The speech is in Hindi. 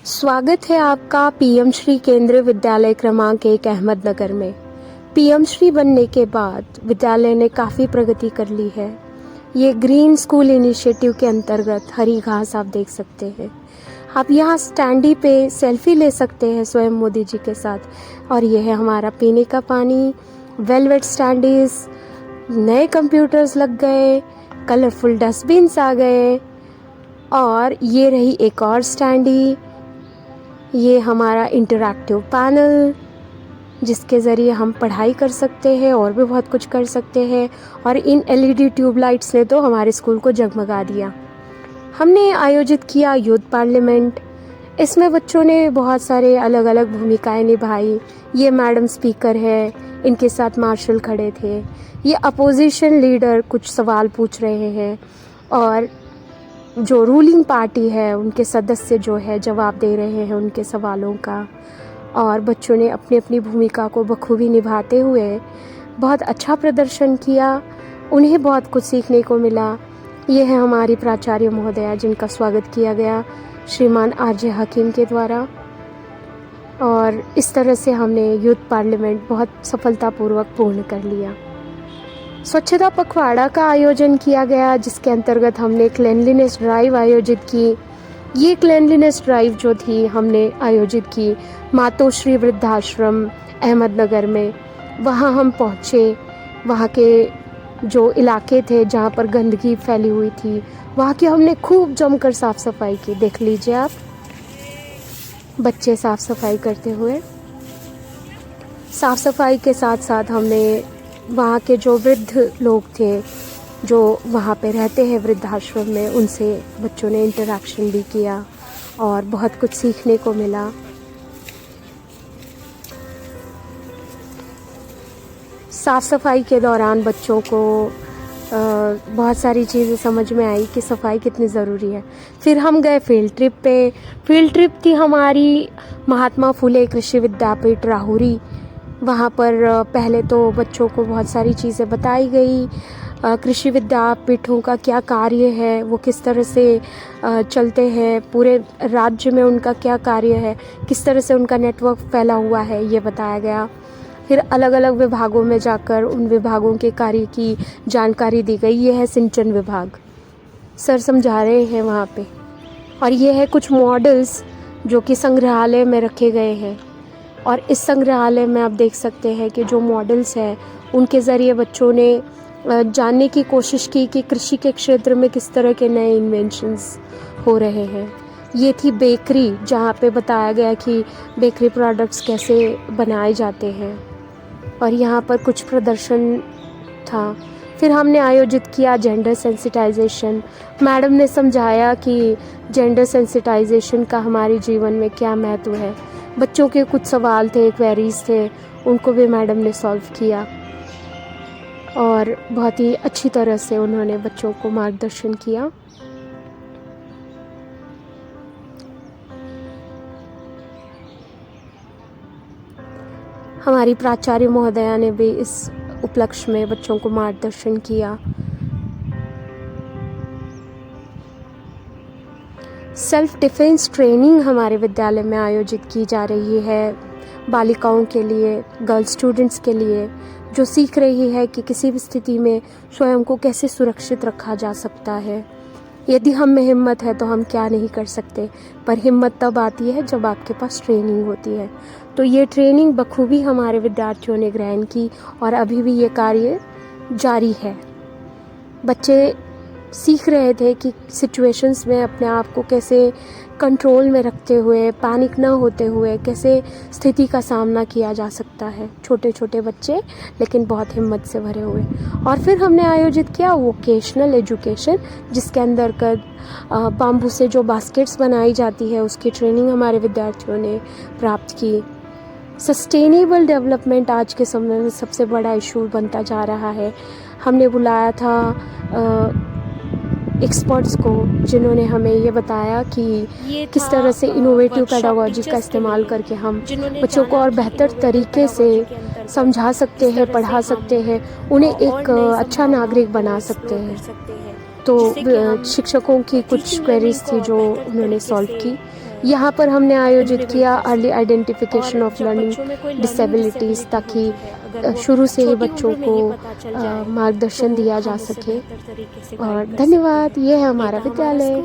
स्वागत है आपका पीएम श्री केंद्रीय विद्यालय क्रमांक 1 अहमदनगर में। पीएम श्री बनने के बाद विद्यालय ने काफ़ी प्रगति कर ली है। ये ग्रीन स्कूल इनिशिएटिव के अंतर्गत हरी घास आप देख सकते हैं। आप यहाँ स्टैंडी पे सेल्फी ले सकते हैं स्वयं मोदी जी के साथ। और ये है हमारा पीने का पानी, वेलवेट स्टैंडीज, नए कंप्यूटर्स लग गए, कलरफुल डस्टबिन्स आ गए। और ये रही एक और स्टैंडी, ये हमारा इंटरैक्टिव पैनल जिसके ज़रिए हम पढ़ाई कर सकते हैं और भी बहुत कुछ कर सकते हैं। और इन एलईडी ट्यूबलाइट्स ने तो हमारे स्कूल को जगमगा दिया। हमने आयोजित किया यूथ पार्लियामेंट। इसमें बच्चों ने बहुत सारे अलग अलग भूमिकाएं निभाई। ये मैडम स्पीकर है, इनके साथ मार्शल खड़े थे। ये अपोजिशन लीडर कुछ सवाल पूछ रहे हैं और जो रूलिंग पार्टी है उनके सदस्य जो है जवाब दे रहे हैं उनके सवालों का। और बच्चों ने अपनी अपनी भूमिका को बखूबी निभाते हुए बहुत अच्छा प्रदर्शन किया। उन्हें बहुत कुछ सीखने को मिला। ये है हमारी प्राचार्य महोदया जिनका स्वागत किया गया श्रीमान आरजे हकीम के द्वारा। और इस तरह से हमने यूथ पार्लियामेंट बहुत सफलतापूर्वक पूर्ण कर लिया। स्वच्छता पखवाड़ा का आयोजन किया गया जिसके अंतर्गत हमने क्लेanलीनेस ड्राइव आयोजित की। ये क्लेanलीनेस ड्राइव जो थी हमने आयोजित की मातोश्री वृद्धाश्रम अहमदनगर में। वहाँ हम पहुँचे, वहाँ के जो इलाके थे जहाँ पर गंदगी फैली हुई थी वहाँ की हमने खूब जमकर साफ़ सफाई की। देख लीजिए आप, बच्चे साफ़ सफाई करते हुए। साफ़ सफाई के साथ साथ हमने वहाँ के जो वृद्ध लोग थे जो वहाँ पे रहते हैं वृद्धाश्रम में, उनसे बच्चों ने इंटरेक्शन भी किया और बहुत कुछ सीखने को मिला। साफ़ सफाई के दौरान बच्चों को बहुत सारी चीज़ें समझ में आई कि सफाई कितनी ज़रूरी है। फिर हम गए फील्ड ट्रिप पे। फील्ड ट्रिप थी हमारी महात्मा फुले कृषि विद्यापीठ राहुरी। वहाँ पर पहले तो बच्चों को बहुत सारी चीज़ें बताई गई। कृषि विद्यापीठों का क्या कार्य है, वो किस तरह से चलते हैं, पूरे राज्य में उनका क्या कार्य है, किस तरह से उनका नेटवर्क फैला हुआ है, ये बताया गया। फिर अलग अलग विभागों में जाकर उन विभागों के कार्य की जानकारी दी गई। ये है सिंचन विभाग, सर समझा रहे हैं वहाँ पे। और ये है कुछ मॉडल्स जो कि संग्रहालय में रखे गए हैं। और इस संग्रहालय में आप देख सकते हैं कि जो मॉडल्स हैं उनके ज़रिए बच्चों ने जानने की कोशिश की कि कृषि के क्षेत्र में किस तरह के नए इन्वेंशंस हो रहे हैं। ये थी बेकरी जहाँ पे बताया गया कि बेकरी प्रोडक्ट्स कैसे बनाए जाते हैं। और यहाँ पर कुछ प्रदर्शन था। फिर हमने आयोजित किया जेंडर सेंसिटाइजेशन। मैडम ने समझाया कि जेंडर सेंसिटाइजेशन का हमारे जीवन में क्या महत्व है। बच्चों के कुछ सवाल थे, क्वेरीज थे, उनको भी मैडम ने सॉल्व किया और बहुत ही अच्छी तरह से उन्होंने बच्चों को मार्गदर्शन किया। हमारी प्राचार्य महोदया ने भी इस उपलक्ष्य में बच्चों को मार्गदर्शन किया। सेल्फ डिफेंस ट्रेनिंग हमारे विद्यालय में आयोजित की जा रही है बालिकाओं के लिए, गर्ल्स स्टूडेंट्स के लिए, जो सीख रही है कि किसी भी स्थिति में स्वयं को कैसे सुरक्षित रखा जा सकता है। यदि हम में हिम्मत है तो हम क्या नहीं कर सकते, पर हिम्मत तब आती है जब आपके पास ट्रेनिंग होती है। तो ये ट्रेनिंग बखूबी हमारे विद्यार्थियों ने ग्रहण की और अभी भी ये कार्य जारी है। बच्चे सीख रहे थे कि सिचुएशंस में अपने आप को कैसे कंट्रोल में रखते हुए, पैनिक ना होते हुए कैसे स्थिति का सामना किया जा सकता है। छोटे छोटे बच्चे लेकिन बहुत हिम्मत से भरे हुए। और फिर हमने आयोजित किया वोकेशनल एजुकेशन जिसके अंतर्गत बाम्बू से जो बास्केट्स बनाई जाती है उसकी ट्रेनिंग हमारे विद्यार्थियों ने प्राप्त की। सस्टेनेबल डेवलपमेंट आज के समय में सबसे बड़ा इशू बनता जा रहा है। हमने बुलाया था एक्सपर्ट्स को जिन्होंने हमें ये बताया कि किस तरह से इनोवेटिव पेडागोजी का इस्तेमाल करके हम बच्चों को और बेहतर तरीके से समझा सकते हैं, पढ़ा सकते हैं, उन्हें एक अच्छा नागरिक बना सकते हैं। तो शिक्षकों की कुछ क्वेरीज थी जो उन्होंने सॉल्व की। यहाँ पर हमने आयोजित किया early identification of learning disabilities, ताकि शुरू से ही बच्चों को मार्गदर्शन दिया जा सके। और धन्यवाद। ये है हमारा विद्यालय।